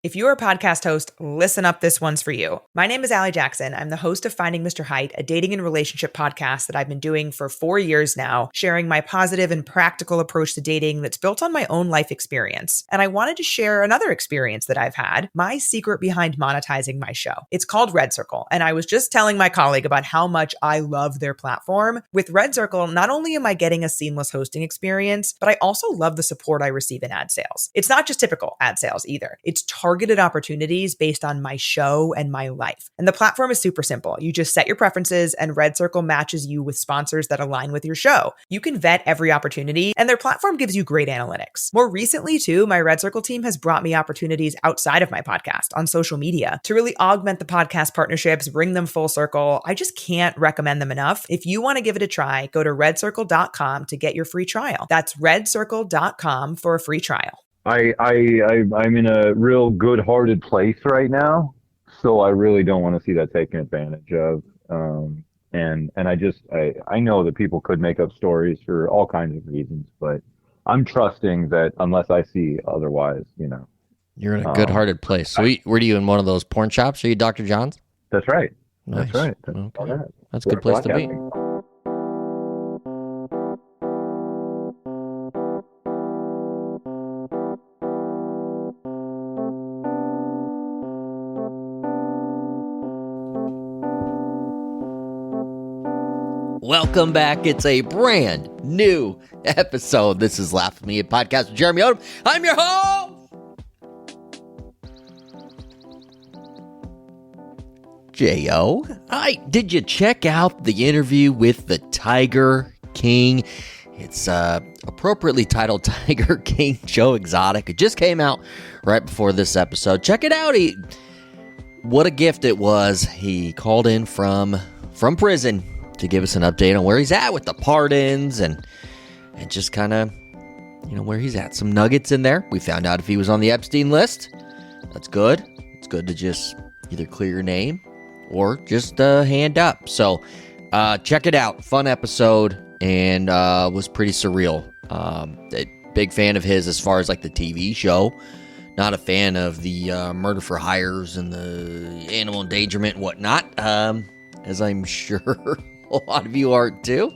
If you're a podcast host, listen up, this one's for you. My name is Allie Jackson. I'm the host of Finding Mr. Height, a dating and relationship podcast that I've been doing for 4 years now, sharing my positive and practical approach to dating that's built on my own life experience. And I wanted to share another experience that I've had, my secret behind monetizing my show. It's called Red Circle, and I was just telling my colleague about how much I love their platform. With Red Circle, not only am I getting a seamless hosting experience, but I also love the support I receive in ad sales. It's not just typical ad sales either. It's targeted opportunities based on my show and my life. And the platform is super simple. You just set your preferences and Red Circle matches you with sponsors that align with your show. You can vet every opportunity and their platform gives you great analytics. More recently too, my Red Circle team has brought me opportunities outside of my podcast on social media to really augment the podcast partnerships, bring them full circle. I just can't recommend them enough. If you want to give it a try, go to redcircle.com to get your free trial. That's redcircle.com for a free trial. I'm in a real good-hearted place right now, so I really don't want to see that taken advantage of. And I know that people could make up stories for all kinds of reasons, but I'm trusting that unless I see otherwise, You're in a good-hearted place. So were you in one of those porn shops? Are you Dr. John's? That's right. Nice. That's right. Okay. That's a good place to be. Welcome back. It's a brand new episode. This is Laugh With Me, a podcast with Jeremy Odom. I'm your host, J.O. Did you check out the interview with the Tiger King? It's appropriately titled Tiger King Joe Exotic. It just came out right before this episode. Check it out. What a gift it was. He called in from prison to give us an update on where he's at with the pardons and just kind of, where he's at. Some nuggets in there. We found out if he was on the Epstein list. That's good. It's good to just either clear your name or just hand up. So check it out. Fun episode and was pretty surreal. A big fan of his as far as like the TV show. Not a fan of the murder for hires and the animal endangerment and whatnot, as I'm sure a lot of you are too.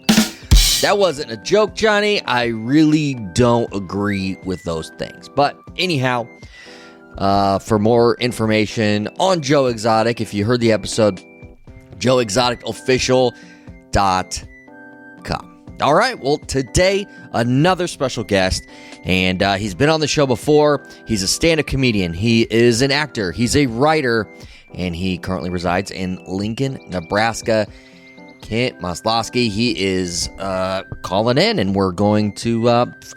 That wasn't a joke, Johnny. I really don't agree with those things. But anyhow, for more information on Joe Exotic, if you heard the episode, joeexoticofficial.com. All right, well, today, another special guest, and he's been on the show before. He's a stand-up comedian. He is an actor. He's a writer, and he currently resides in Lincoln, Nebraska. Kent Masloskie, he is calling in, and we're going to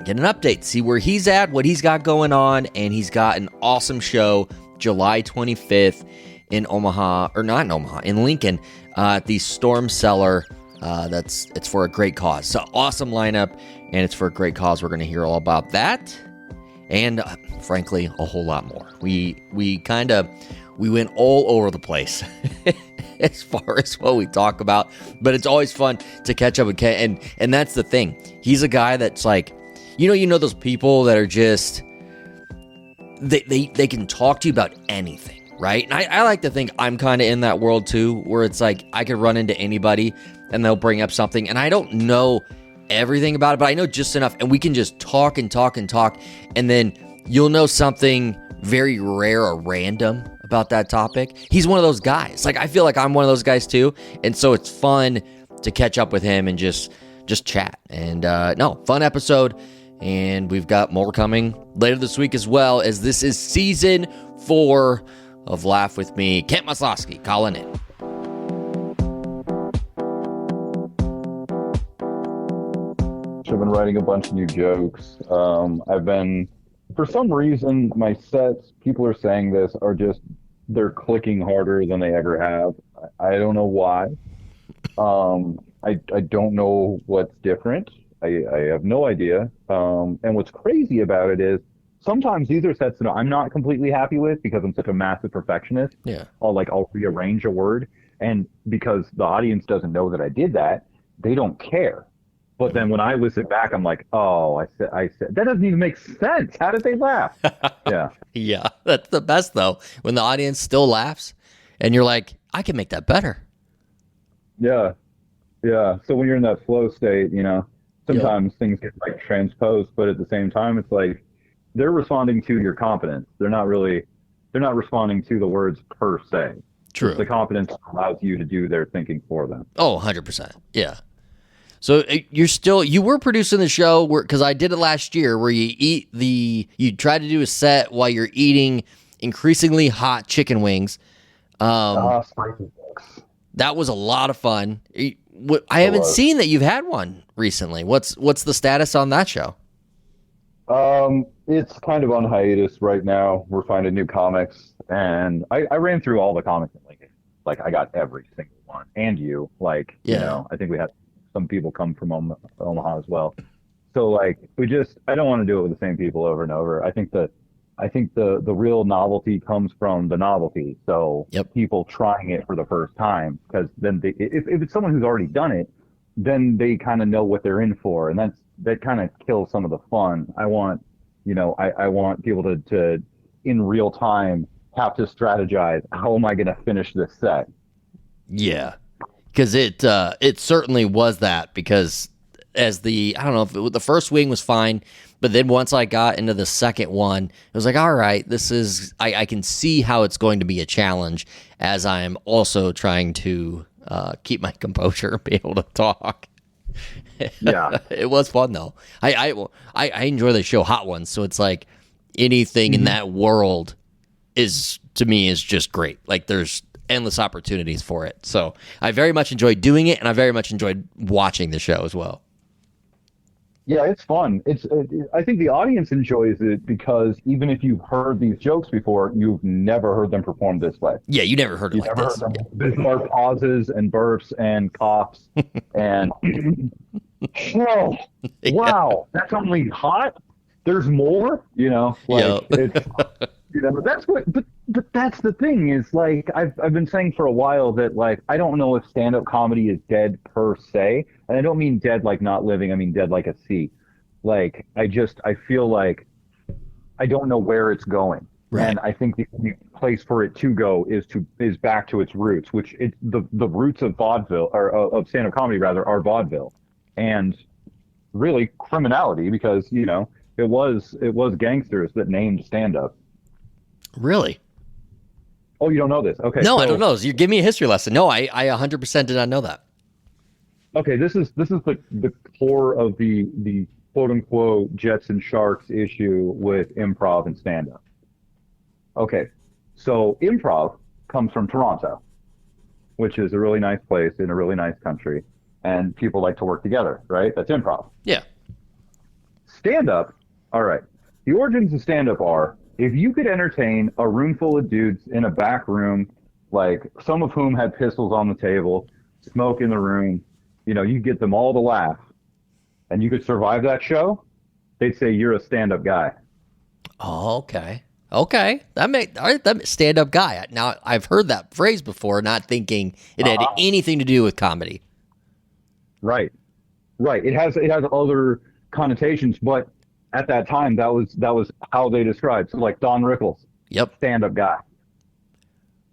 get an update, see where he's at, what he's got going on, and he's got an awesome show July 25th in in Lincoln, at the Storm Cellar. It's for a great cause. So awesome lineup, and it's for a great cause. We're going to hear all about that, and frankly, a whole lot more. We went all over the place as far as what we talk about, but it's always fun to catch up with Ken, and that's the thing. He's a guy that's like, those people that are just they can talk to you about anything. Right? And I like to think I'm kind of in that world too, where it's like I could run into anybody and they'll bring up something and I don't know everything about it, but I know just enough and we can just talk and talk and talk. And then you'll know something very rare or random about that topic. He's one of those guys. Like, I feel like I'm one of those guys too. And so it's fun to catch up with him and just chat. And fun episode. And we've got more coming later this week as well, as this is season 4 of Laugh With Me. Kent Masloskie calling in. I've been writing a bunch of new jokes. For some reason, my sets, people are saying this, they're clicking harder than they ever have. I don't know why. I don't know what's different. I have no idea. And what's crazy about it is, sometimes these are sets that I'm not completely happy with because I'm such a massive perfectionist. Yeah. I'll rearrange a word, and because the audience doesn't know that I did that, they don't care. But then when I listen back, I'm like, oh, I said that doesn't even make sense. How did they laugh? Yeah. Yeah, that's the best though. When the audience still laughs and you're like, I can make that better. Yeah. Yeah. So when you're in that flow state, sometimes things get like transposed, but at the same time, it's like they're responding to your competence. They're not responding to the words per se. True. It's the competence allows you to do their thinking for them. Oh, 100%. Yeah. So you were producing the show because I did it last year where you try to do a set while you're eating increasingly hot chicken wings. That was a lot of fun. I haven't seen that you've had one recently. What's the status on that show? It's kind of on hiatus right now. We're finding new comics, and I ran through all the comics in Lincoln. Like I got every single one, and I think we had some people come from Omaha as well. So like I don't want to do it with the same people over and over. I think the real novelty comes from the novelty. So people trying it for the first time, because then if it's someone who's already done it, then they kind of know what they're in for, and that kind of kills some of the fun. I want people to in real time have to strategize. How am I going to finish this set? Yeah. Because it certainly was that, because I don't know if the first wing was fine, but then once I got into the second one, it was like, all right, I can see how it's going to be a challenge, as I am also trying to keep my composure and be able to talk. Yeah. It was fun though. I enjoy the show Hot Ones, so it's like anything in that world is just great. Like there's endless opportunities for it. So I very much enjoyed doing it, and I very much enjoyed watching the show as well. Yeah, it's fun. I think the audience enjoys it because even if you've heard these jokes before, you've never heard them performed this way. Yeah, you never heard it like this. Bizarre pauses and burps and coughs and oh, wow, that's only hot. There's more, it's. But that's the thing is, like, I've been saying for a while that, like, I don't know if stand-up comedy is dead per se, and I don't mean dead like not living. I mean dead like a sea. Like, I feel like I don't know where it's going, right. And I think the only place for it to go is back to its roots, which the roots of vaudeville, or of stand-up comedy rather, are vaudeville, and really criminality, because it was gangsters that named stand-up. Really? Oh, you don't know this? Okay. No, I don't know. You give me a history lesson. No, I 100% did not know that. Okay, this is the core of the quote unquote Jets and Sharks issue with improv and stand up. Okay, so improv comes from Toronto, which is a really nice place in a really nice country, and people like to work together, right? That's improv. Yeah. Stand up, all right. The origins of stand up are, if you could entertain a room full of dudes in a back room, like some of whom had pistols on the table, smoke in the room, you get them all to laugh, and you could survive that show, they'd say you're a stand-up guy. Oh, okay. Okay. That stand-up guy. Now, I've heard that phrase before, not thinking it had anything to do with comedy. Right. It has other connotations, but at that time, that was how they described. So, like Don Rickles, stand-up guy.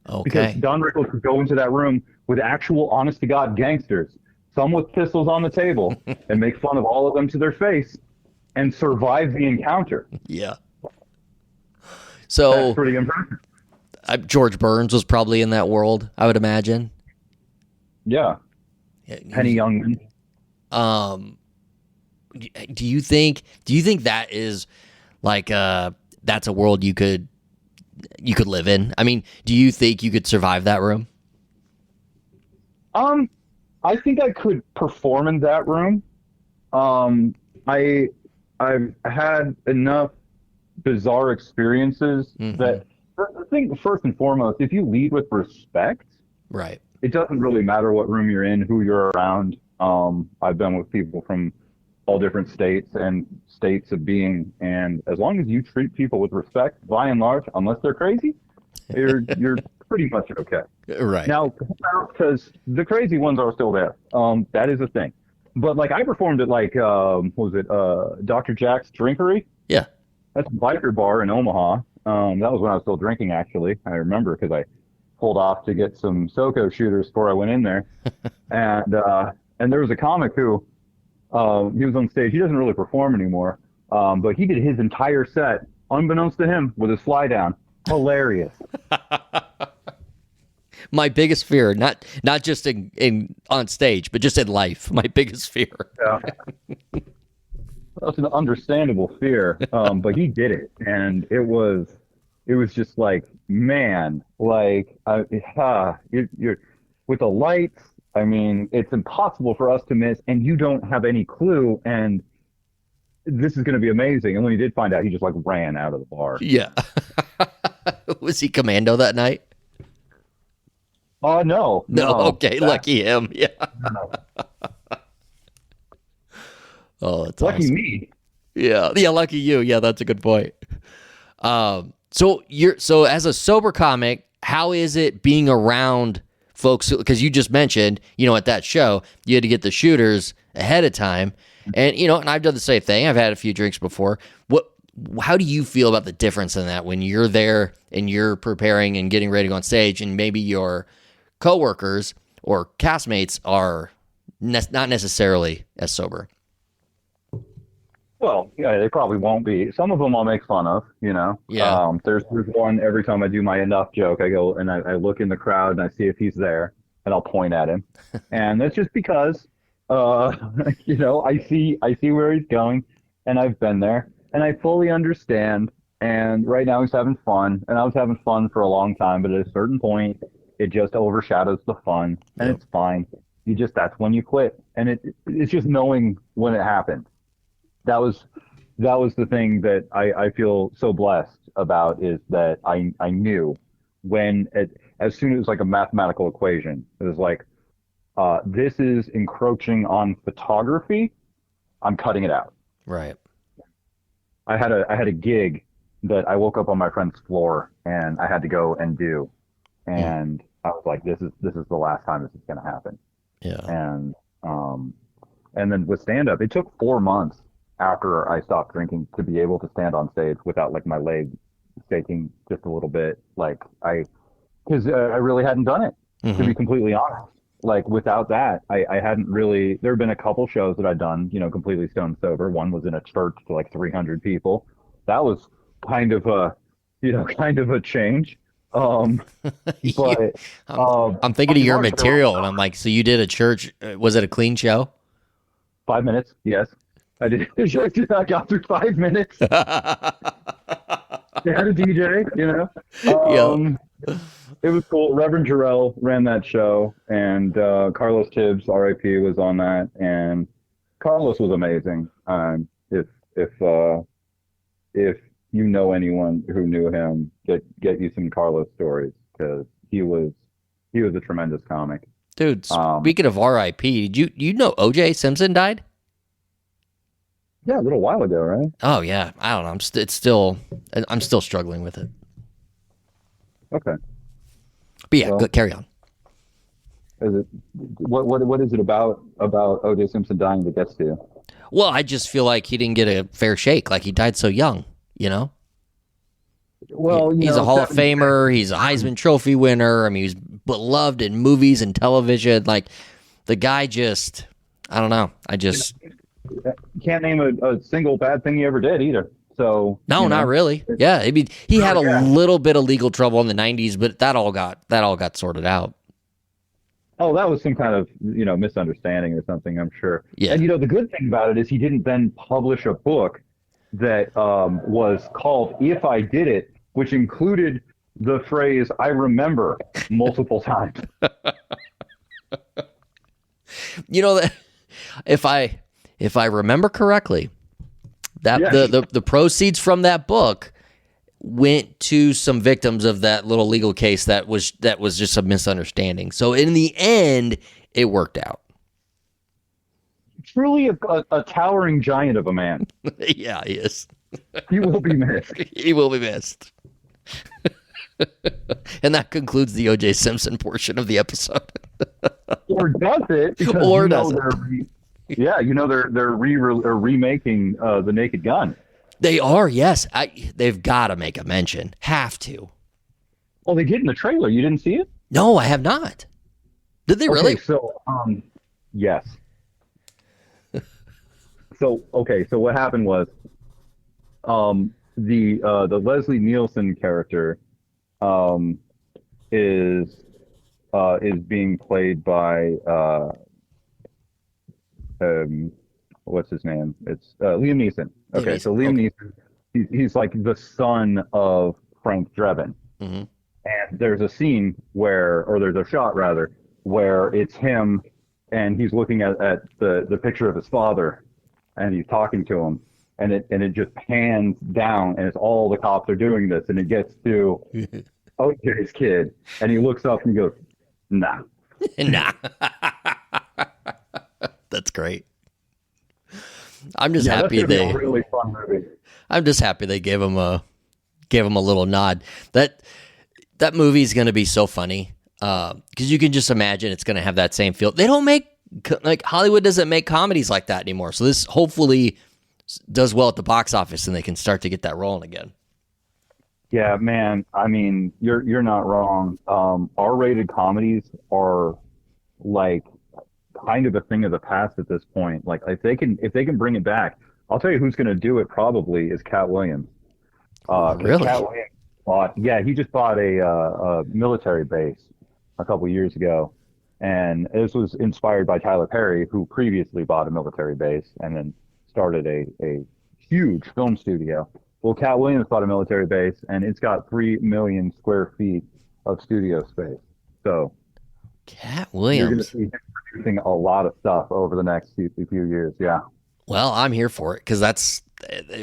Okay. Because Don Rickles could go into that room with actual, honest-to-God gangsters, some with pistols on the table, and make fun of all of them to their face, and survive the encounter. Yeah. So that's pretty impressive. George Burns was probably in that world, I would imagine. Yeah. Penny Youngman. Do you think that is like that's a world you could live in? I mean, do you think you could survive that room? I think I could perform in that room. I've had enough bizarre experiences that I think first and foremost, if you lead with respect, right, it doesn't really matter what room you're in, who you're around. I've been with people from all different states and states of being, and as long as you treat people with respect, by and large, unless they're crazy, you're pretty much okay. Right. Now, because the crazy ones are still there. That is a thing. But like I performed at like what was it Dr. Jack's Drinkery? Yeah. That's a biker bar in Omaha. That was when I was still drinking. Actually, I remember because I pulled off to get some SoCo shooters before I went in there, and there was a comic who he was on stage. He doesn't really perform anymore, but he did his entire set unbeknownst to him with his fly down. Hilarious. My biggest fear, not just in on stage, but just in life. My biggest fear. Yeah. That's an understandable fear, but he did it, and it was just like, man, like you're with the lights. I mean, it's impossible for us to miss, and you don't have any clue, and this is going to be amazing. And when he did find out, he just like ran out of the bar. Yeah. Was he commando that night? No. Okay, lucky him. Yeah. No. Oh, that's Lucky awesome. me. Yeah, lucky you. Yeah, that's a good point. So as a sober comic, how is it being around folks? Because you just mentioned, at that show, you had to get the shooters ahead of time, and and I've done the same thing. I've had a few drinks before. How do you feel about the difference in that when you're there and you're preparing and getting ready to go on stage, and maybe your coworkers or castmates are not necessarily as sober? Well, yeah, they probably won't be. Some of them I'll make fun of, Yeah. There's one every time I do my enough joke, I go and I look in the crowd and I see if he's there and I'll point at him. And that's just because, I see where he's going and I've been there and I fully understand. And right now he's having fun and I was having fun for a long time, but at a certain point, it just overshadows the fun and It's fine. That's when you quit. And it's just knowing when it happened. That was the thing that I feel so blessed about, is that I knew as soon as it was like a mathematical equation, it was like, this is encroaching on photography. I'm cutting it out. Right. I had a gig that I woke up on my friend's floor and I had to go and do, and I was like, this is the last time this is going to happen. Yeah. And then with stand up, it took 4 months after I stopped drinking to be able to stand on stage without like my leg shaking just a little bit. Like because I really hadn't done it, to be completely honest. Like without that, I hadn't really, there have been a couple shows that I'd done, completely stone sober. One was in a church to like 300 people. That was kind of a change. But I'm thinking of your material and I'm like, so you did a church, was it a clean show? 5 minutes. Yes. I did. I got through 5 minutes. They had a DJ, It was cool. Reverend Jarrell ran that show, and Carlos Tibbs, R.I.P., was on that, and Carlos was amazing. If you know anyone who knew him, get you some Carlos stories, because he was a tremendous comic. Dude, speaking of R.I.P., did you know OJ Simpson died? Yeah, a little while ago, right? Oh yeah, I don't know. I'm still struggling with it. Okay. But yeah, carry on. Is it what is it about OJ Simpson dying that gets to you? Well, I just feel like he didn't get a fair shake. Like he died so young, Well, he's a Hall of Famer. He's a Heisman Trophy winner. I mean, he's beloved in movies and television. Like the guy just, I don't know. I just can't name a single bad thing he ever did either. So no, not really. Yeah, I mean, he had a little bit of legal trouble in the '90s, but that all got sorted out. Oh, that was some kind of misunderstanding or something, I'm sure. Yeah. And the good thing about it is he didn't then publish a book that was called "If I Did It," which included the phrase "I remember" multiple times. That if I remember correctly, that the proceeds from that book went to some victims of that little legal case that was just a misunderstanding. So in the end, it worked out. Truly a towering giant of a man. Yeah, he is. He will be missed. He will be missed. And that concludes the OJ Simpson portion of the episode. Or does it? Because Or does it? Yeah, they're remaking The Naked Gun. They are, yes. They've got to make a mention. Have to. Oh, they did in the trailer. You didn't see it? No, I have not. Did they really? So, yes. So what happened was, the Leslie Nielsen character, is being played by, what's his name? It's Liam Neeson. Okay, so Liam Neeson, he's like the son of Frank Drebin. Mm-hmm. And there's a scene there's a shot rather, where it's him and he's looking at the picture of his father and he's talking to him, and it just pans down and it's all the cops are doing this, and it gets to OJ's kid and he looks up and he goes, nah. Nah. That's great. I'm just happy that's gonna be a really fun movie. I'm just happy they gave him a little nod. That movie is going to be so funny because you can just imagine it's going to have that same feel. They don't make Hollywood doesn't make comedies like that anymore. So this hopefully does well at the box office and they can start to get that rolling again. Yeah, man. I mean, you're not wrong. R-rated comedies are like kind of a thing of the past at this point. Like if they can bring it back, I'll tell you who's going to do it. Probably is Cat Williams. Really? Cat Williams he just bought a military base a couple years ago, and this was inspired by Tyler Perry, who previously bought a military base and then started a huge film studio. Well, Cat Williams bought a military base, and it's got 3 million square feet of studio space. So, Cat you're Williams. going to see him producing a lot of stuff over the next few years. Yeah. Well, I'm here for it because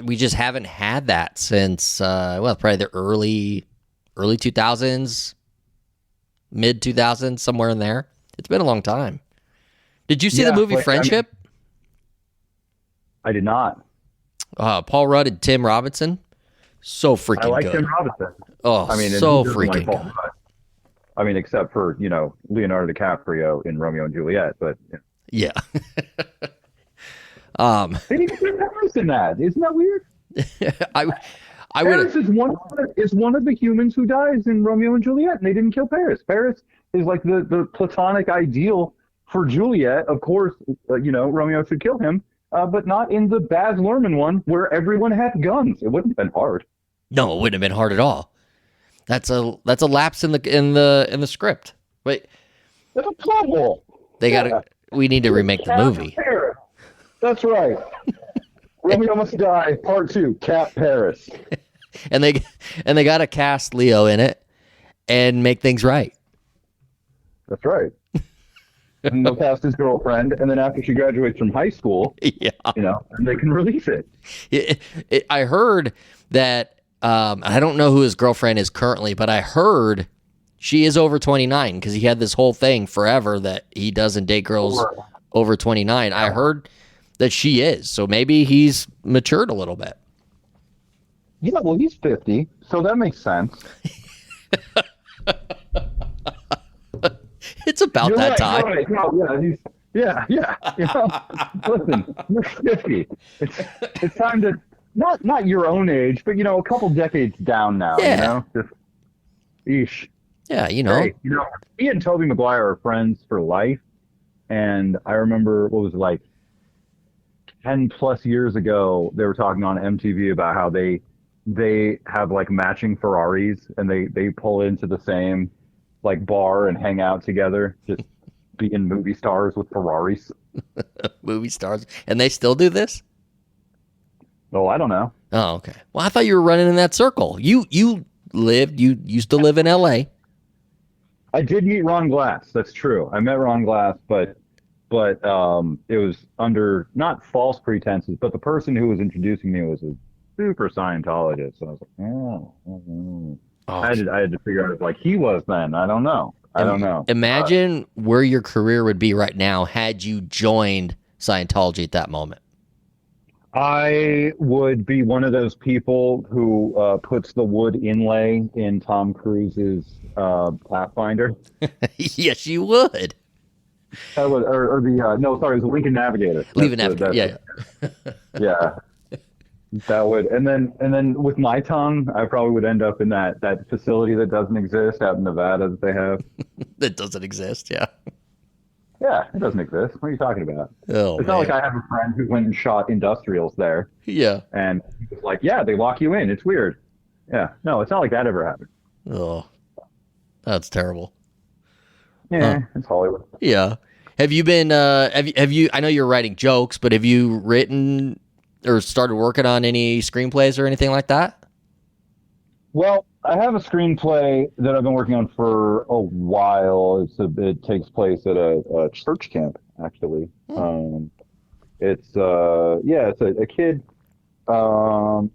we just haven't had that since probably the early 2000s, mid 2000s, somewhere in there. It's been a long time. Did you see the movie Friendship? I did not. Paul Rudd and Tim Robinson. So freaking good. I like Tim Robinson. Oh, I mean, so freaking good. I mean, except for, Leonardo DiCaprio in Romeo and Juliet, but yeah. they didn't get Paris in that. Isn't that weird? Paris is one of the humans who dies in Romeo and Juliet, and they didn't kill Paris. Paris is like the platonic ideal for Juliet. Of course, Romeo should kill him, but not in the Baz Luhrmann one where everyone had guns. It wouldn't have been hard. No, it wouldn't have been hard at all. That's a lapse in the script. Wait, that's a plot hole. We need to remake the movie. Paris. That's right. Romeo Must Die, Part 2, Cat Paris. and they got to cast Leo in it and make things right. That's right. And they'll cast his girlfriend, and then after she graduates from high school, and they can release it. I heard that. I don't know who his girlfriend is currently, but I heard she is over 29 because he had this whole thing forever that he doesn't date girls over 29. I heard that she is, so maybe he's matured a little bit. Yeah, well, he's 50, so that makes sense. It's about You're that right, time. Right. No, yeah. Listen, you're 50. It's time to not your own age, but a couple decades down now. Yeah. Just eesh. Yeah, Hey, he and Tobey Maguire are friends for life, and I remember what was it, like 10 plus years ago, they were talking on MTV about how they have like matching Ferraris, and they pull into the same like bar and hang out together, just being movie stars with Ferraris. Movie stars, and they still do this? Oh, I don't know. Oh, okay. Well, I thought you were running in that circle. You used to live in L.A. I did meet Ron Glass. That's true. I met Ron Glass, but it was under not false pretenses, but the person who was introducing me was a super Scientologist. So I was like, I had to figure out if like he was then. I don't know. Imagine where your career would be right now had you joined Scientology at that moment. I would be one of those people who puts the wood inlay in Tom Cruise's Pathfinder. Yes, you would. That was, or the no, sorry, it was the Lincoln Navigator. Leave an Navigator. Yeah. Yeah. That would, and then with my tongue, I probably would end up in that facility that doesn't exist out in Nevada that they have. That doesn't exist. Yeah. Yeah, it doesn't exist. What are you talking about? Oh, It's man. not like I have a friend who went and shot industrials there, Yeah. and he was like, "Yeah, they lock you in. It's weird." Yeah, no, it's not like that ever happened. Oh, that's terrible. Yeah, it's Hollywood. Yeah. Have you been, have you, I know you're writing jokes, but have you written or started working on any screenplays or anything like that? Well, I have a screenplay that I've been working on for a while. It takes place at a church camp, actually. It's a kid.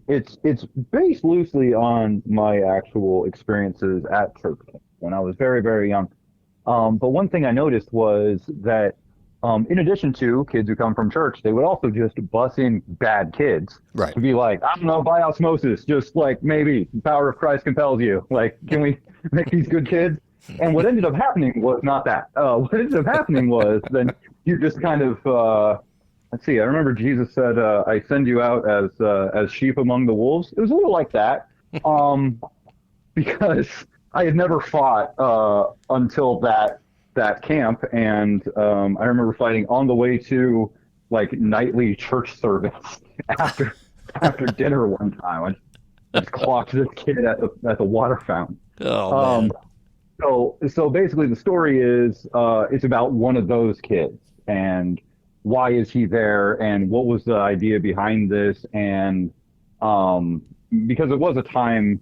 It's based loosely on my actual experiences at church camp when I was very, very young. But one thing I noticed was that in addition to kids who come from church, they would also just bus in bad kids. Right. To be like, I don't know, by osmosis, just like maybe the power of Christ compels you. Like, can we make these good kids? And what ended up happening was not that. What ended up happening was then you just kind of, let's see, I remember Jesus said, I send you out as sheep among the wolves. It was a little like that because I had never fought until that camp, and I remember fighting on the way to like nightly church service after dinner one time. I just clocked this kid at the water fountain. Oh, man. So basically the story is it's about one of those kids and why is he there and what was the idea behind this, and because it was a time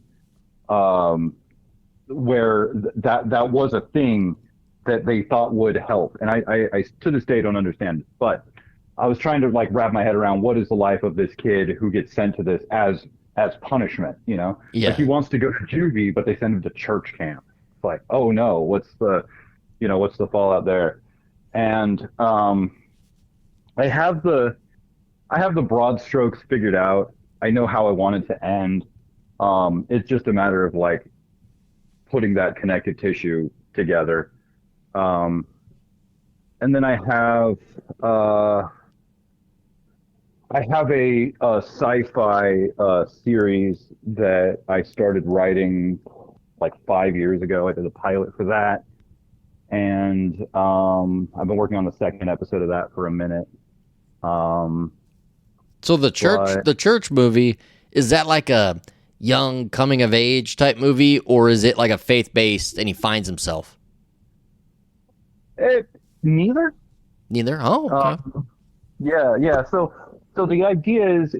where that was a thing that they thought would help. And I to this day don't understand it, but I was trying to like wrap my head around what is the life of this kid who gets sent to this as punishment, you know? Yeah. Like he wants to go to juvie, but they send him to church camp. It's like, oh no, what's the fallout there? And I have the broad strokes figured out. I know how I want it to end. It's just a matter of like putting that connective tissue together. And then I have a sci-fi series that I started writing like 5 years ago. I did a pilot for that, and I've been working on the second episode of that for a minute. So the church movie, is that like a young coming of age type movie, or is it like a faith-based and he finds himself? Neither. Neither? Oh, okay. Yeah. So the idea is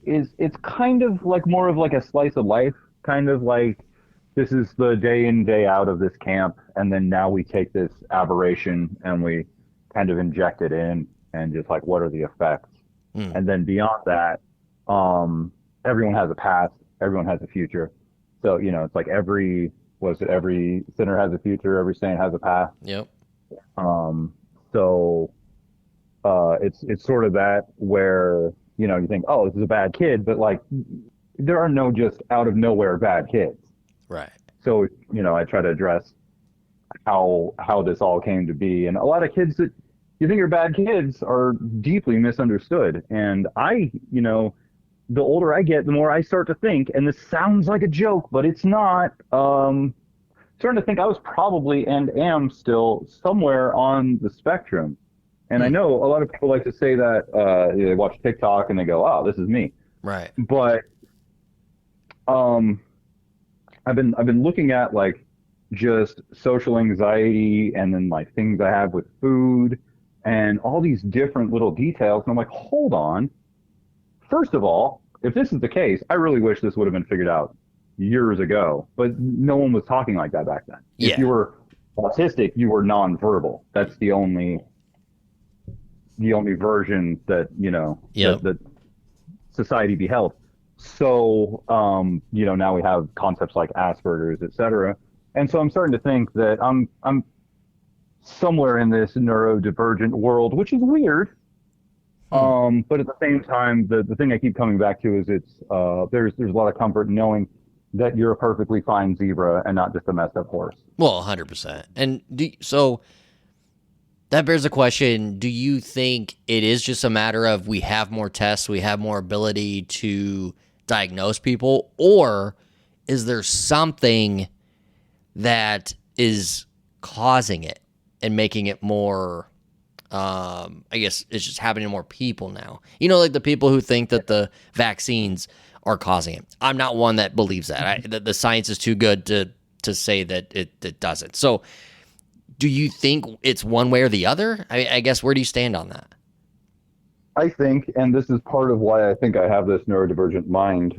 it's kind of like more of like a slice of life, kind of like this is the day in, day out of this camp, and then now we take this aberration and we kind of inject it in, and just like what are the effects? And then beyond that, everyone has a past, everyone has a future. So, you know, it's like every sinner has a future, every saint has a past. Yep. So it's sort of that where, you know, you think, oh, this is a bad kid, but like there are no just out of nowhere bad kids. Right. So, you know, I try to address how this all came to be. And a lot of kids that you think are bad kids are deeply misunderstood. And I, you know, the older I get, the more I start to think, and this sounds like a joke, but it's not, starting to think I was probably and am still somewhere on the spectrum. And I know a lot of people like to say that they watch TikTok and they go, oh, this is me. Right. But I've been looking at like just social anxiety and then like things I have with food and all these different little details. And I'm like, hold on. First of all, if this is the case, I really wish this would have been figured out years ago, but no one was talking like that back then. Yeah. If you were autistic, you were nonverbal. That's the only version that, you know, that society beheld. So, you know, now we have concepts like Asperger's, et cetera. And so I'm starting to think that I'm somewhere in this neurodivergent world, which is weird. But at the same time, the thing I keep coming back to is there's a lot of comfort in knowing that you're a perfectly fine zebra and not just a messed up horse. Well, 100%. And so That bears a question. Do you think it is just a matter of we have more tests, we have more ability to diagnose people, or is there something that is causing it and making it more, I guess it's just happening to more people now? You know, like the people who think that the vaccines are causing it. I'm not one that believes that. The science is too good to say that it doesn't. So do you think it's one way or the other? I guess, where do you stand on that? I think, and this is part of why I think I have this neurodivergent mind,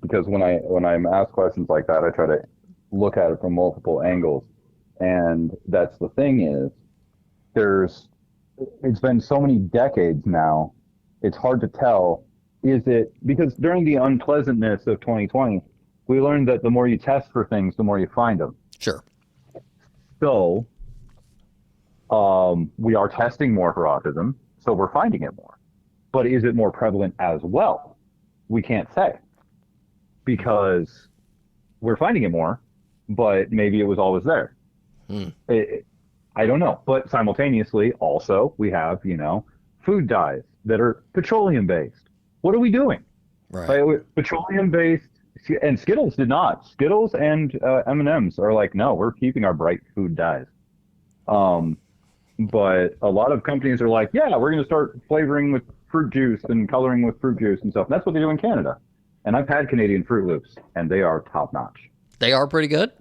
because when I'm asked questions like that, I try to look at it from multiple angles. And that's the thing is, it's been so many decades now, it's hard to tell, because during the unpleasantness of 2020, we learned that the more you test for things, the more you find them. Sure. So, we are testing more for autism, so we're finding it more. But is it more prevalent as well? We can't say, because we're finding it more, but maybe it was always there. I don't know. But simultaneously, also, we have, food dyes that are petroleum-based. What are we doing? Right. Petroleum-based, and Skittles did not. Skittles and M&Ms are like, no, we're keeping our bright food dyes. But a lot of companies are like, yeah, we're going to start flavoring with fruit juice and coloring with fruit juice and stuff. And that's what they do in Canada. And I've had Canadian Fruit Loops, and they are top notch. They are pretty good.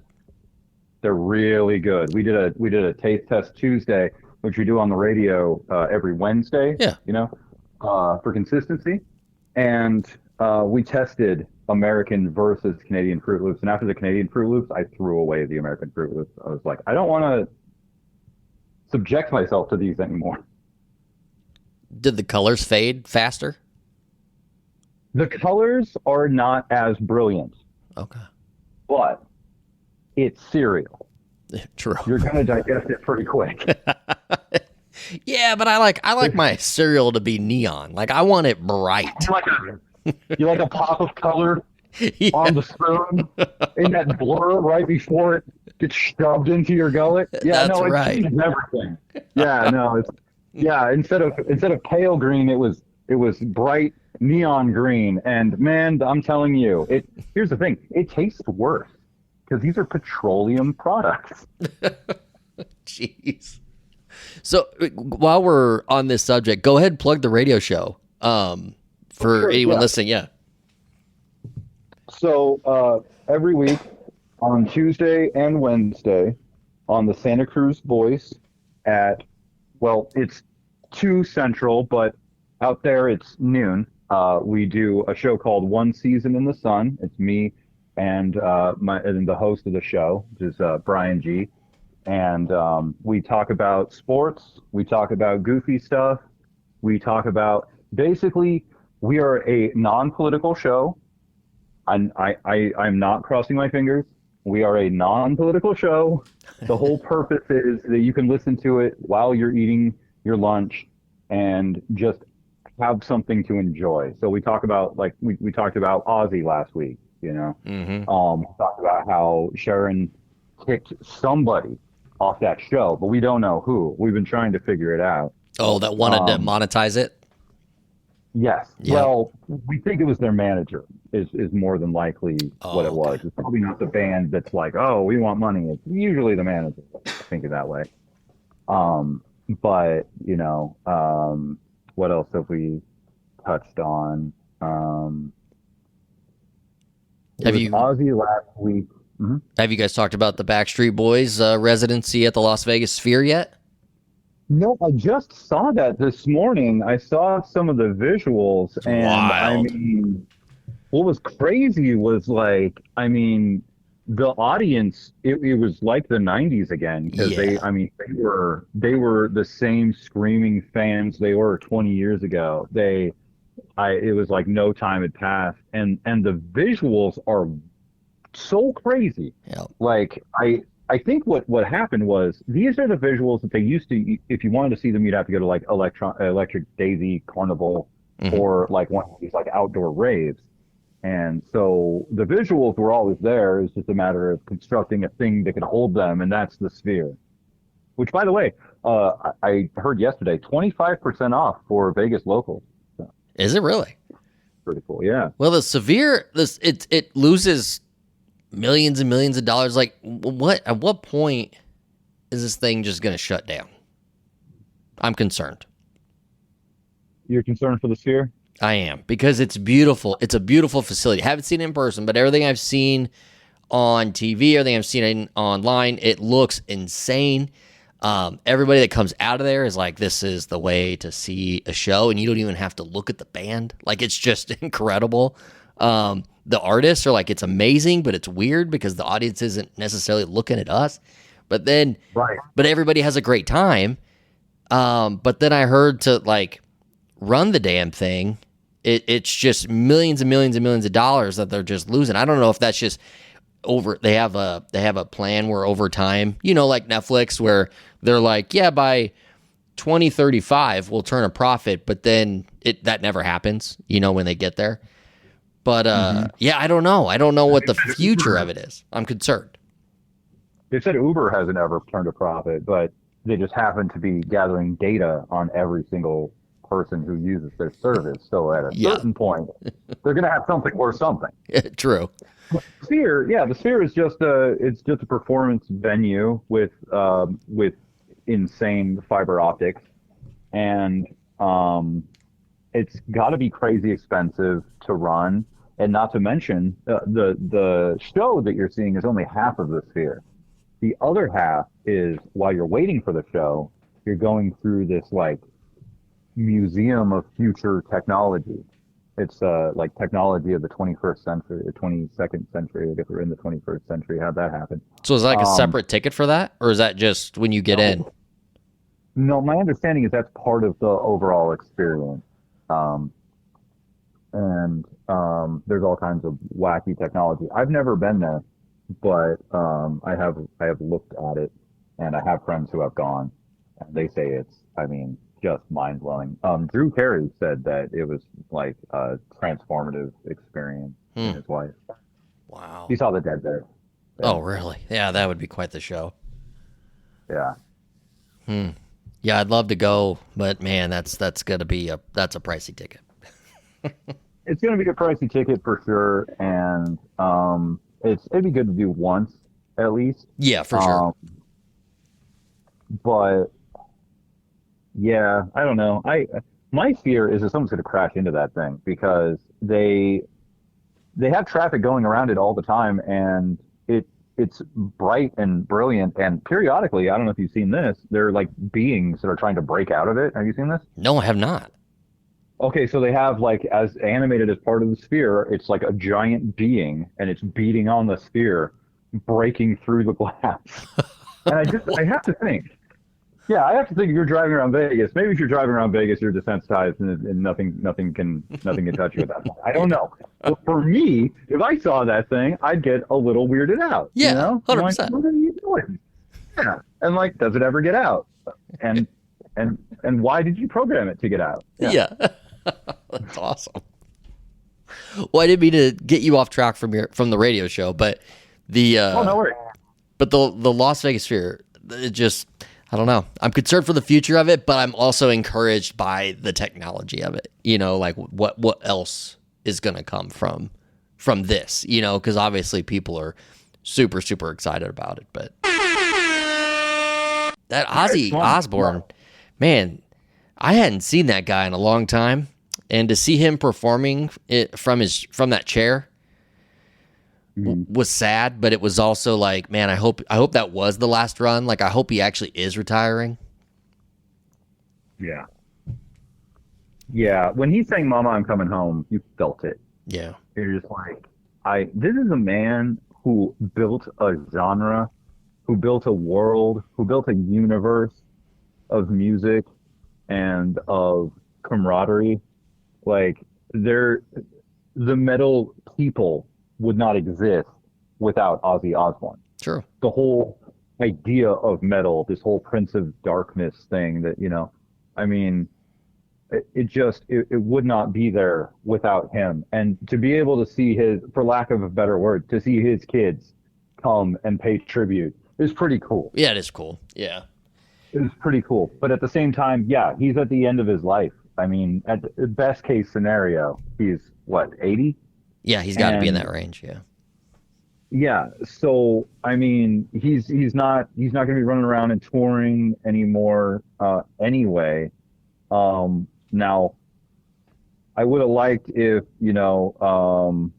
They're really good. We did a taste test Tuesday, which we do on the radio every Wednesday. Yeah. For consistency, and we tested American versus Canadian Fruit Loops. And after the Canadian Fruit Loops, I threw away the American Fruit Loops. I was like, I don't want to subject myself to these anymore. Did the colors fade faster? The colors are not as brilliant. Okay. But it's cereal. True. You're going to digest it pretty quick. Yeah, but I like my cereal to be neon. Like, I want it bright. You like a pop of color on the spoon in that blur right before it gets shoved into your gullet. Yeah, That's no, it right. changes everything. Yeah, no, instead of pale green, it was bright neon green. And man, I'm telling you, here's the thing, it tastes worse because these are petroleum products. Jeez. So while we're on this subject, go ahead and plug the radio show for anyone listening. Yeah. So every week on Tuesday and Wednesday on the Santa Cruz Voice it's 2 Central, but out there it's noon. We do a show called One Season in the Sun. It's me and the host of the show, which is Brian G. And we talk about sports. We talk about goofy stuff. We talk about, basically, we are a non-political show. I'm not crossing my fingers. We are a non-political show. The whole purpose is that you can listen to it while you're eating your lunch and just have something to enjoy. So we talk about, we talked about Ozzy last week, Mm-hmm. We talked about how Sharon kicked somebody off that show, but we don't know who. We've been trying to figure it out. Oh, that wanted to monetize it? Yes. Yeah. Well, we think it was their manager is more than likely what it was. It's probably not the band that's like, oh, we want money. It's usually the manager. I think it that way. But, what else have we touched on? Have you Ozzy last week? Mm-hmm. Have you guys talked about the Backstreet Boys residency at the Las Vegas Sphere yet? No, I just saw that this morning. I saw some of the visuals, and wild. I mean, what was crazy was the audience. It was like the '90s again, because they were the same screaming fans they were 20 years ago. It was like no time had passed, and the visuals are so crazy. Yep. Like I think what happened was, these are the visuals that they used to, if you wanted to see them, you'd have to go to like Electric Daisy Carnival, Mm-hmm. or like one of these like outdoor raves. And so the visuals were always there. It's just a matter of constructing a thing that could hold them, and that's the Sphere. which, by the way, I heard yesterday, 25% off for Vegas locals. So, Is it really? pretty cool. Yeah. Well, it loses millions and millions of dollars. Like, at what point is this thing just going to shut down? I'm concerned. You're concerned for the Sphere? I am, because it's beautiful. It's a beautiful facility. Haven't seen it in person, but everything I've seen on TV, everything I've seen online, it looks insane. Everybody that comes out of there is like, this is the way to see a show, and you don't even have to look at the band. Like, it's just incredible. The artists are like, it's amazing, but it's weird because the audience isn't necessarily looking at us. But then, Right. but everybody has a great time. But then I heard to like run the damn thing, it's just millions and millions and millions of dollars that they're just losing. I don't know if that's just over. They have a plan where over time, like Netflix, where they're like, yeah, by 2035 we'll turn a profit, but then that never happens, when they get there. But yeah, I don't know. I don't know what the future of it is. I'm concerned. They said Uber hasn't ever turned a profit, but they just happen to be gathering data on every single person who uses their service. So at a certain point, they're going to have something worth something. True. The Sphere is just a performance venue with insane fiber optics, and it's got to be crazy expensive to run. And not to mention, the show that you're seeing is only half of the Sphere. The other half is, while you're waiting for the show, you're going through this like museum of future technology. It's like technology of the 21st century, the 22nd century. I guess we're in the 21st century. How'd that happen? So is like a separate ticket for that, or is that just when you get in? No, my understanding is that's part of the overall experience. And there's all kinds of wacky technology. I've never been there, but I have looked at it, and I have friends who have gone, and they say it's, just mind-blowing. Drew Carey said that it was like a transformative experience in his life. Wow. He saw the Dead there. Yeah. Oh, really? Yeah, that would be quite the show. Yeah. Yeah, I'd love to go, but man, that's gonna be that's a pricey ticket. It's gonna be a pricey ticket for sure, and it'd be good to do once at least. Yeah, for sure. But yeah, I don't know. My fear is that someone's going to crash into that thing, because they have traffic going around it all the time, and it's bright and brilliant, and periodically, I don't know if you've seen this, there are like beings that are trying to break out of it. Have you seen this? No, I have not. Okay, so they have, like, as animated as part of the Sphere, it's like a giant being, and it's beating on the Sphere, breaking through the glass. And I have to think. Yeah, I have to think, if you're driving around Vegas, maybe if you're driving around Vegas, you're desensitized and nothing can touch you at that point. I don't know. But for me, if I saw that thing, I'd get a little weirded out. Yeah, 100%. Like, what are you doing? Yeah. And like, does it ever get out? And why did you program it to get out? Yeah. That's awesome. Well, I didn't mean to get you off track from the radio show, but oh, no worries. But the Las Vegas Sphere, it just, I don't know. I'm concerned for the future of it, but I'm also encouraged by the technology of it. Like what else is going to come from this? Because obviously people are super, super excited about it. But that Ozzy Osbourne, man, I hadn't seen that guy in a long time, and to see him performing it from that chair was sad, but it was also like, man, I hope that was the last run. Like, I hope he actually is retiring. Yeah. Yeah. When he sang "Mama, I'm Coming Home," you felt it. Yeah. You're just like, this is a man who built a genre, who built a world, who built a universe of music and of camaraderie. Like, the metal people would not exist without Ozzy Osbourne. True. The whole idea of metal, this whole Prince of Darkness thing that, it would not be there without him. And to be able to see his, for lack of a better word, to see his kids come and pay tribute is pretty cool. Yeah, it is cool. Yeah. It was pretty cool. But at the same time, yeah, he's at the end of his life. I mean, at the best case scenario, he's what, 80? Yeah, he's got to be in And that range. Yeah. yeah, so I mean, he's not going to be running around and touring anymore anyway. Now I would have liked if, oh,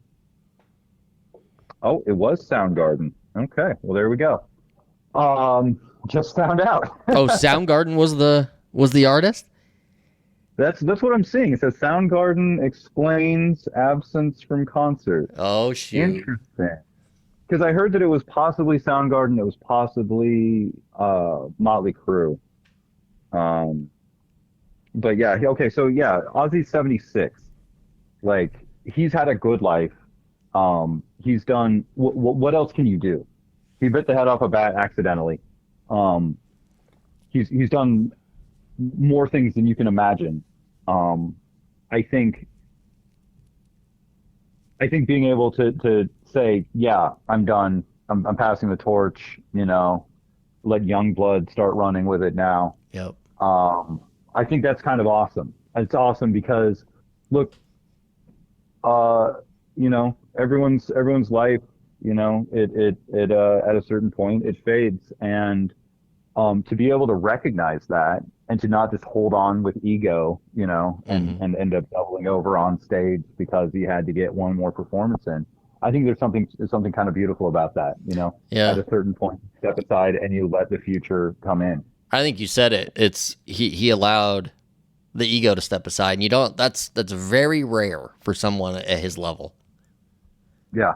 it was Soundgarden. Okay, well there we go. Just found out. Oh, Soundgarden was the artist? That's what I'm seeing. It says Soundgarden explains absence from concert. Oh shoot. Interesting. Because I heard that it was possibly Soundgarden, it was possibly Motley Crue. Um, but yeah, okay, so yeah, Ozzy's 76. Like, he's had a good life. He's done, what else can you do? He bit the head off a bat accidentally. Um, he's done more things than you can imagine. I think being able to say, yeah, I'm done. I'm passing the torch, let young blood start running with it now. Yep. I think that's kind of awesome. It's awesome because look, everyone's life, it at a certain point it fades, and to be able to recognize that and to not just hold on with ego, and end up doubling over on stage because he had to get one more performance in. I think there's something kind of beautiful about that, Yeah. At a certain point, you step aside and you let the future come in. I think you said it. It's he allowed the ego to step aside, and you don't. That's very rare for someone at his level. Yeah.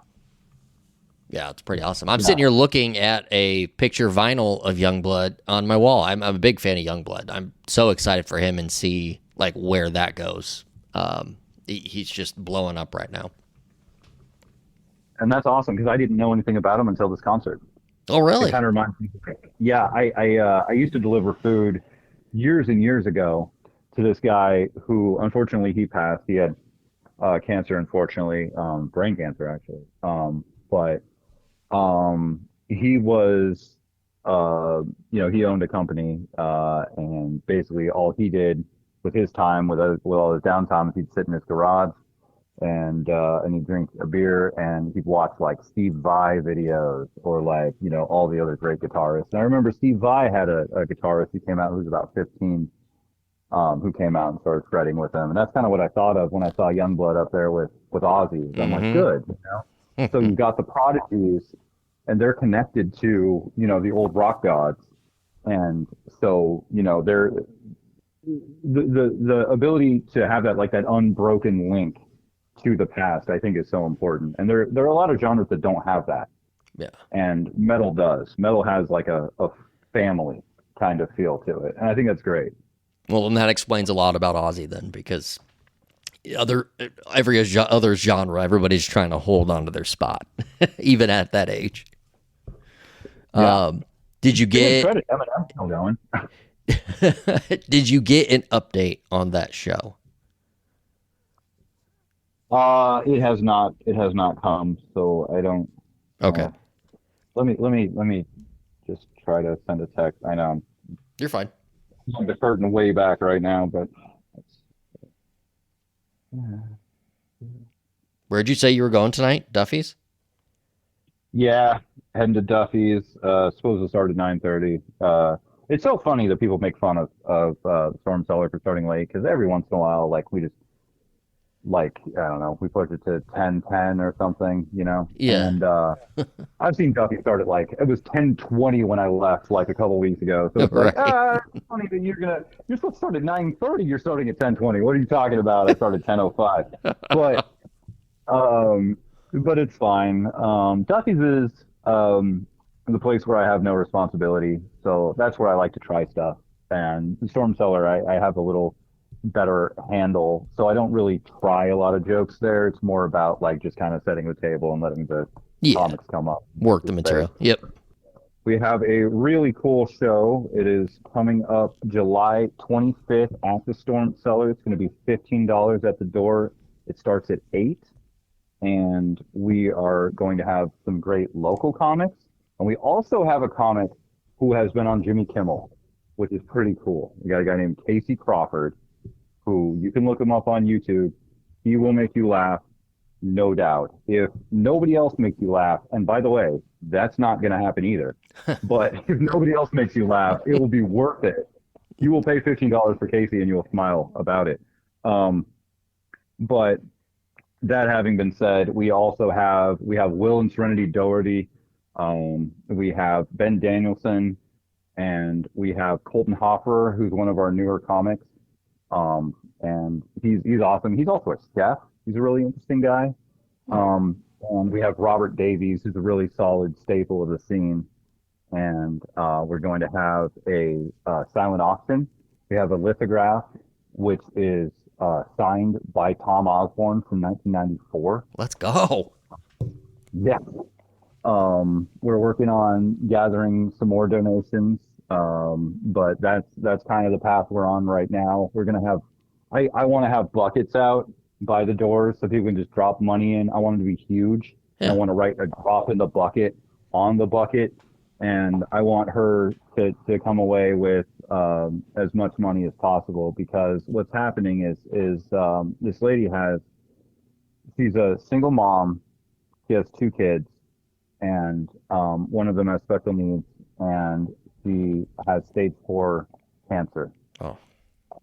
Yeah, it's pretty awesome. I'm sitting here looking at a picture vinyl of Youngblood on my wall. I'm a big fan of Youngblood. I'm so excited for him and see like where that goes. He's just blowing up right now. And that's awesome because I didn't know anything about him until this concert. Oh, really? It kind of reminds me. Yeah, I used to deliver food years and years ago to this guy who, unfortunately, he passed. He had cancer, unfortunately, brain cancer, actually. But he was, he owned a company, and basically all he did with his time, with all his downtime, is he'd sit in his garage and he'd drink a beer and he'd watch like Steve Vai videos or like, all the other great guitarists. And I remember Steve Vai had a guitarist who came out who was about 15, who came out and started shredding with him. And that's kind of what I thought of when I saw Youngblood up there with Ozzy. I'm like, good, So you've got the prodigies, and they're connected to, the old rock gods. And so, they're the ability to have that, like that unbroken link to the past, I think is so important. And there are a lot of genres that don't have that. Yeah. And metal does. Metal has like a family kind of feel to it. And I think that's great. Well, and that explains a lot about Ozzy then, because every other genre, everybody's trying to hold on to their spot, even at that age. Yeah. Did you get? Eminem's still going. Did you get an update on that show? It has not come, so I don't. Okay. Let me just try to send a text. I know You're fine. I'm the curtain way back right now, but. Where'd you say you were going tonight? Duffy's? Yeah, heading to Duffy's. Supposed to start at 9:30. It's so funny that people make fun of Storm Cellar for starting late, because every once in a while, like, we just, like, I don't know, we push it to 10:10 or something, Yeah. And I've seen Duffy start at, like, it was 10:20 when I left, like, a couple weeks ago. So it's like, it's funny that you're supposed to start at 9:30. You're starting at 10:20. What are you talking about? I started at 10:05. But it's fine. Duffy's is the place where I have no responsibility, so that's where I like to try stuff. And the Storm Cellar, I have a little better handle, so I don't really try a lot of jokes there. It's more about like just kind of setting the table and letting the comics come up. Work the material. Yep. We have a really cool show. It is coming up July 25th at the Storm Cellar. It's going to be $15 at the door. It starts at 8. And we are going to have some great local comics. And we also have a comic who has been on Jimmy Kimmel. which is pretty cool. We got a guy named Casey Crawford, who you can look him up on YouTube. He will make you laugh, no doubt. If nobody else makes you laugh, and by the way, that's not going to happen either, but if nobody else makes you laugh, it will be worth it. You will pay $15 for Casey and you will smile about it. But that having been said, we have Will and Serenity Doherty. We have Ben Danielson, and we have Colton Hoffer, who's one of our newer comics. And he's awesome. He's also a chef. He's a really interesting guy. And we have Robert Davies, who's a really solid staple of the scene. And we're going to have a silent auction. We have a lithograph, which is signed by Tom Osborne from 1994. Let's go. Yeah. We're working on gathering some more donations, but that's kind of the path we're on right now. We're gonna have, I want to have buckets out by the doors so people can just drop money in. I want them to be huge. Yeah. I want to write a drop in the bucket on the bucket, and I want her to come away with as much money as possible, because what's happening is this lady she's a single mom. She has 2 kids, and one of them has special needs, and she has stage 4 cancer. Oh.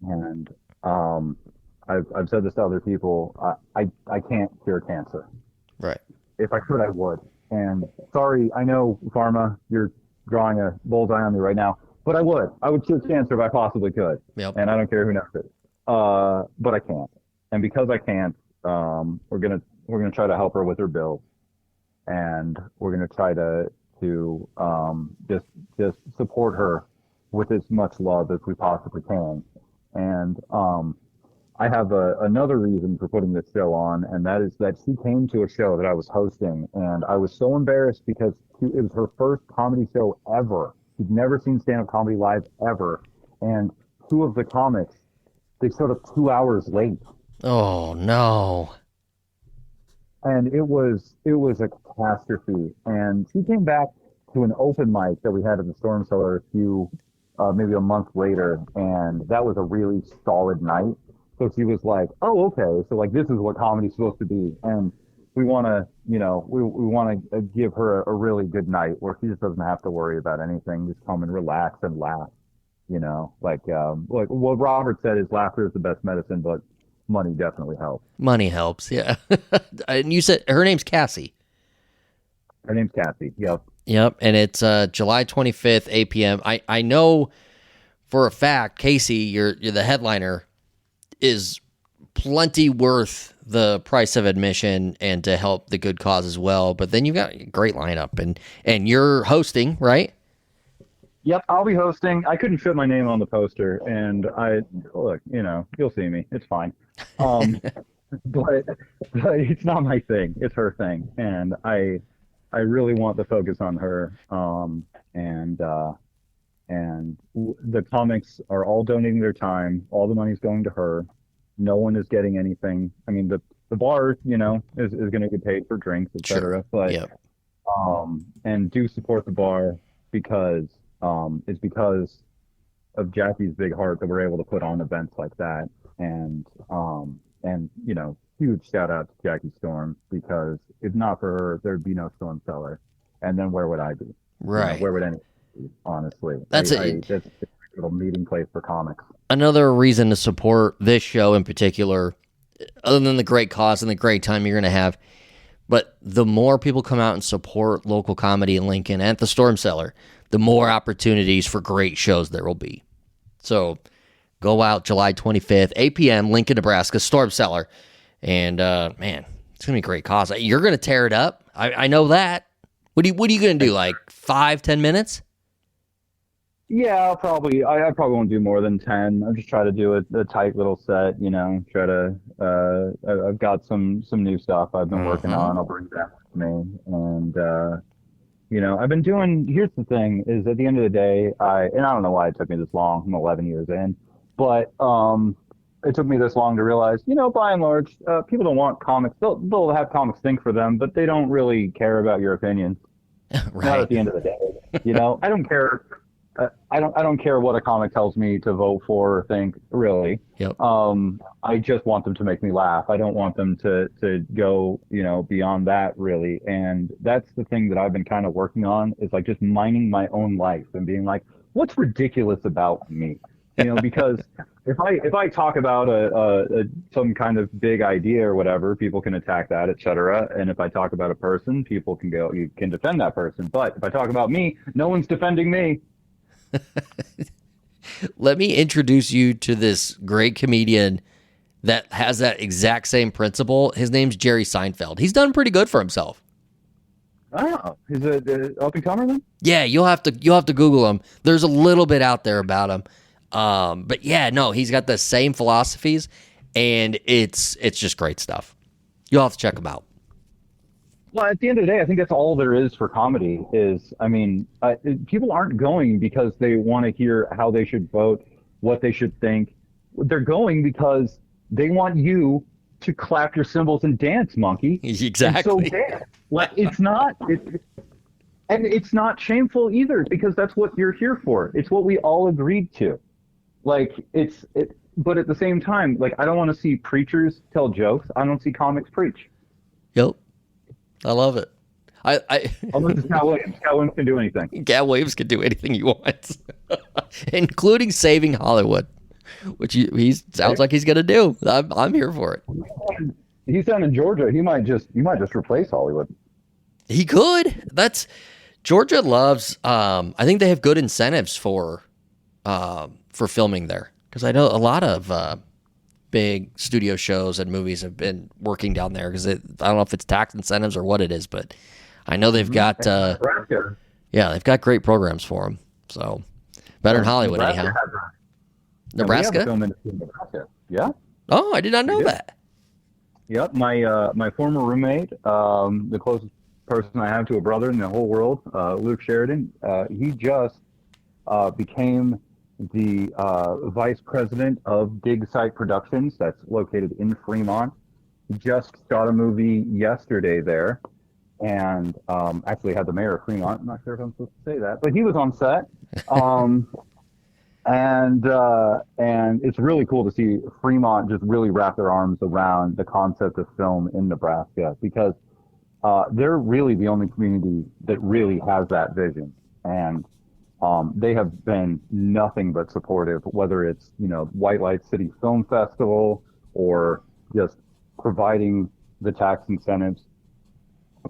And I've said this to other people. I can't cure cancer. Right. If I could, I would. And sorry, I know, Pharma, you're drawing a bullseye on me right now, but I would. I would cure cancer if I possibly could. Yep. And I don't care who knows it. But I can't. And because I can't, we're gonna try to help her with her bills, and we're gonna try to just support her with as much love as we possibly can. And I have another reason for putting this show on, and that is that she came to a show that I was hosting, and I was so embarrassed because it was her first comedy show ever. She'd never seen stand-up comedy live ever, and 2 of the comics, they showed up 2 hours late. Oh no! And it was a catastrophe. And she came back to an open mic that we had at the Storm Cellar maybe a month later, and that was a really solid night. So she was like, "Oh, okay. So like this is what comedy's supposed to be." And we want to, we want to give her a really good night where she just doesn't have to worry about anything. Just come and relax and laugh. Like what Robert said is laughter is the best medicine, but money definitely helps. Money helps, yeah. And you said her name's Cassie. Her name's Cassie. Yep. Yep, and it's July 25th, 8 p.m. I know for a fact, Casey, you're the headliner, is plenty worth the price of admission and to help the good cause as well. But then you've got a great lineup, and you're hosting, right? Yep, I'll be hosting. I couldn't fit my name on the poster, and you'll see me. It's fine. But it's not my thing. It's her thing, and I really want the focus on her. And the comics are all donating their time. All the money's going to her. No one is getting anything. I mean, the bar, is going to get paid for drinks, etc. Sure. But yep. And do support the bar because it's because of Jackie's big heart that we're able to put on events like that. And huge shout out to Jackie Storm, because if not for her, there'd be no Storm Cellar. And then where would I be? Right. Where would anyone be, honestly? That's that's a little meeting place for comics. Another reason to support this show in particular, other than the great cause and the great time you're going to have, but the more people come out and support local comedy in Lincoln at the Storm Cellar, the more opportunities for great shows there will be. So go out July 25th, 8 p.m., Lincoln, Nebraska, Storm Cellar. And, man, it's going to be a great cause. You're going to tear it up. I know that. What are you going to do, like 5-10 minutes? Yeah, I probably won't do more than 10. I'll just try to do a tight little set, try to, I've got some new stuff I've been working on. I'll bring that with me. And, I've been doing, here's the thing, is at the end of the day, I don't know why it took me this long. I'm 11 years in, but, it took me this long to realize, by and large, people don't want comics. They'll have comics think for them, but they don't really care about your opinion. Right. Not at the end of the day. I don't care I don't care what a comic tells me to vote for or think, really. Yep. I just want them to make me laugh. I don't want them to go, beyond that, really. And that's the thing that I've been kind of working on, is like just mining my own life and being like, what's ridiculous about me? Because if I talk about some kind of big idea or whatever, people can attack that, etc. And if I talk about a person, people can go, you can defend that person. But if I talk about me, no one's defending me. Let me introduce you to this great comedian that has that exact same principle. His name's Jerry Seinfeld. He's done pretty good for himself. Oh, he's a up and comer then? Yeah, you'll have to Google him. There's a little bit out there about him. But yeah, no, he's got the same philosophies, and it's just great stuff. You'll have to check him out. Well, at the end of the day, I think that's all there is for comedy is, people aren't going because they want to hear how they should vote, what they should think. They're going because they want you to clap your cymbals and dance, monkey. Exactly. And so dance. Like, it's not shameful either, because that's what you're here for. It's what we all agreed to. Like, but at the same time, like, I don't want to see preachers tell jokes. I don't see comics preach. Yep. I love it. Unless it's Cat Williams. Cat Williams can do anything. Cat Williams can do anything he wants, including saving Hollywood, which he sounds like he's going to do. I'm here for it. He's down in Georgia. He might just replace Hollywood. He could. Georgia loves. I think they have good incentives for filming there, because I know a lot of big studio shows and movies have been working down there, because I don't know if it's tax incentives or what it is, but I know they've got they've got great programs for them. So better than Hollywood, Nebraska anyhow. Nebraska? Nebraska? We have a film industry in Nebraska. Yeah. Oh, I did not know that. Yep. My former roommate, the closest person I have to a brother in the whole world, Luke Sheridan, he just became the vice president of Dig Site Productions, that's located in Fremont. He just shot a movie yesterday there, and actually had the mayor of Fremont. I'm not sure if I'm supposed to say that, but he was on set. And it's really cool to see Fremont just really wrap their arms around the concept of film in Nebraska, because they're really the only community that really has that vision. And they have been nothing but supportive, whether it's, White Light City Film Festival or just providing the tax incentives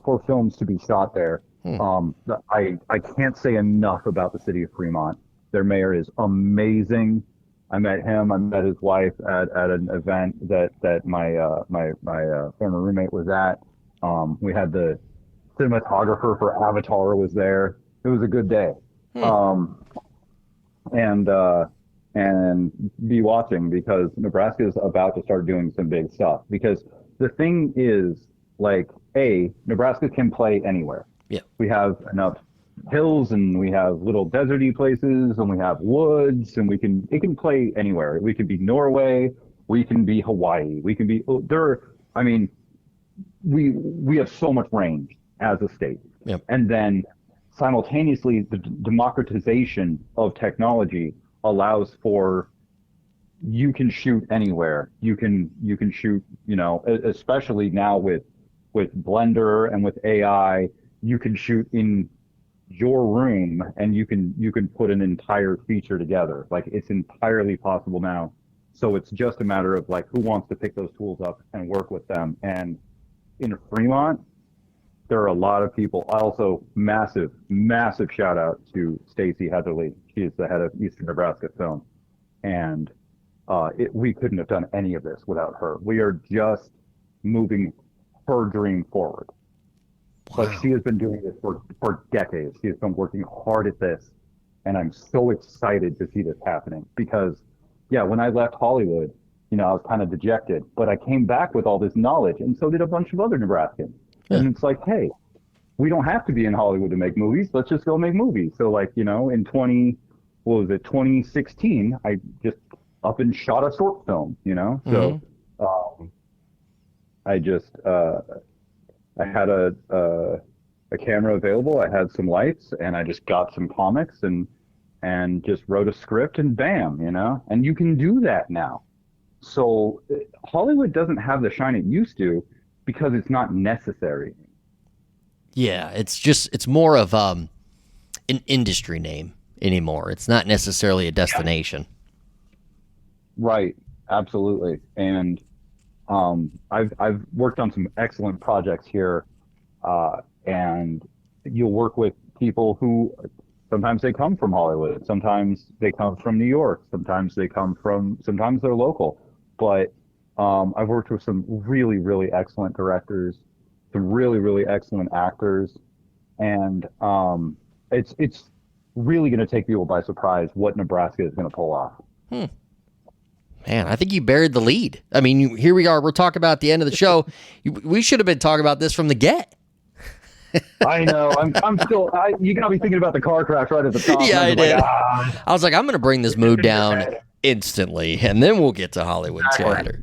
for films to be shot there. I can't say enough about the city of Fremont. Their mayor is amazing. I met him. I met his wife at an event that my former roommate was at. We had the cinematographer for Avatar was there. It was a good day. And be watching, because Nebraska is about to start doing some big stuff. Because the thing is, like, Nebraska can play anywhere. Yeah. We have enough hills, and we have little deserty places, and we have woods, and it can play anywhere. We can be Norway, we can be Hawaii, we can be we have so much range as a state. Yep. And then simultaneously, the democratization of technology allows for, you can shoot anywhere. You can shoot, especially now with Blender and with AI, you can shoot in your room, and you can put an entire feature together. Like, it's entirely possible now. So it's just a matter of, like, who wants to pick those tools up and work with them. And in Fremont, there are a lot of people. Also, massive shout out to Stacy Heatherly. She is the head of Eastern Nebraska Film, and we couldn't have done any of this without her. We are just moving her dream forward. Wow. But she has been doing this for decades. She has been working hard at this, and I'm so excited to see this happening, because, when I left Hollywood, I was kind of dejected, but I came back with all this knowledge, and so did a bunch of other Nebraskans. Yeah. And it's like, hey, we don't have to be in Hollywood to make movies. Let's just go make movies. So, like, in 2016, I just up and shot a short film, Mm-hmm. So I just I had a camera available. I had some lights, and I just got some comics, and and just wrote a script and bam, and you can do that now. So Hollywood doesn't have the shine it used to because it's not necessary. Yeah, it's more of an industry name anymore. It's not necessarily a destination. Right, absolutely. And I've worked on some excellent projects here, and you'll work with people who sometimes they come from Hollywood, sometimes they come from New York, sometimes they're local. But I've worked with some really, really excellent directors, some really, really excellent actors, and it's really going to take people by surprise what Nebraska is going to pull off. Man, I think you buried the lead. I mean, here we are. We're talking about at the end of the show. We should have been talking about this from the get. I know. I'm still. You got to be thinking about the car crash right at the top. Yeah, I did. I was like, I'm going to bring this mood down instantly, and then we'll get to Hollywood Theater.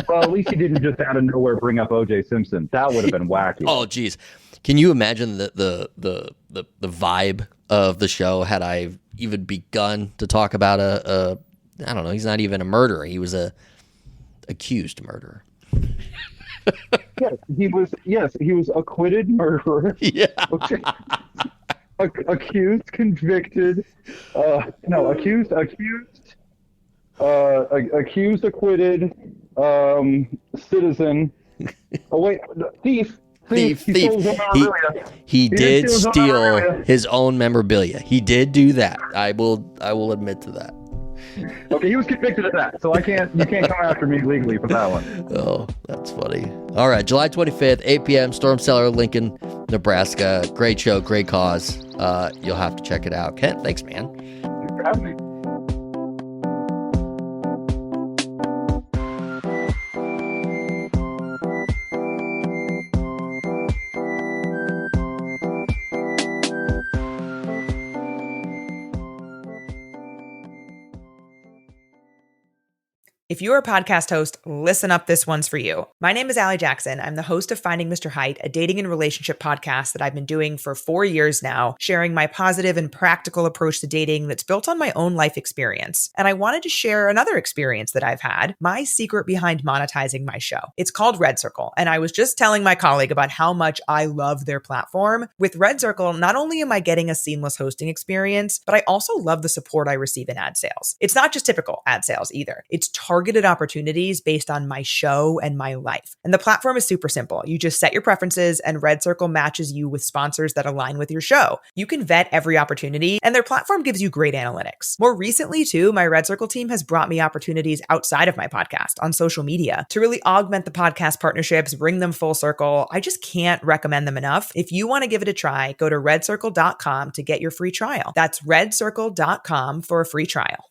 Well, at least you didn't just out of nowhere bring up OJ Simpson. That would have been wacky. Oh, geez. Can you imagine the vibe of the show had I even begun to talk about a I don't know, he's not even a murderer. He was a accused murderer. Yes, he was acquitted murderer. Yeah. Okay. Accused, convicted. Accused, acquitted, citizen. Oh wait, thief. Thief. He did steal his own memorabilia. He did do that. I will admit to that. Okay, he was convicted of that, so you can't come after me legally for that one. Oh, that's funny. All right, July 25th, 8 p.m., Storm Cellar, Lincoln, Nebraska. Great show, great cause. You'll have to check it out. Kent, thanks, man. Thanks for having me. If you're a podcast host, listen up, this one's for you. My name is Allie Jackson. I'm the host of Finding Mr. Height, a dating and relationship podcast that I've been doing for 4 years now, sharing my positive and practical approach to dating that's built on my own life experience. And I wanted to share another experience that I've had, my secret behind monetizing my show. It's called Red Circle, and I was just telling my colleague about how much I love their platform. With Red Circle, not only am I getting a seamless hosting experience, but I also love the support I receive in ad sales. It's not just typical ad sales either. It's targeted opportunities based on my show and my life. And the platform is super simple. You just set your preferences and Red Circle matches you with sponsors that align with your show. You can vet every opportunity and their platform gives you great analytics. More recently too, my Red Circle team has brought me opportunities outside of my podcast on social media to really augment the podcast partnerships, bring them full circle. I just can't recommend them enough. If you want to give it a try, go to redcircle.com to get your free trial. That's redcircle.com for a free trial.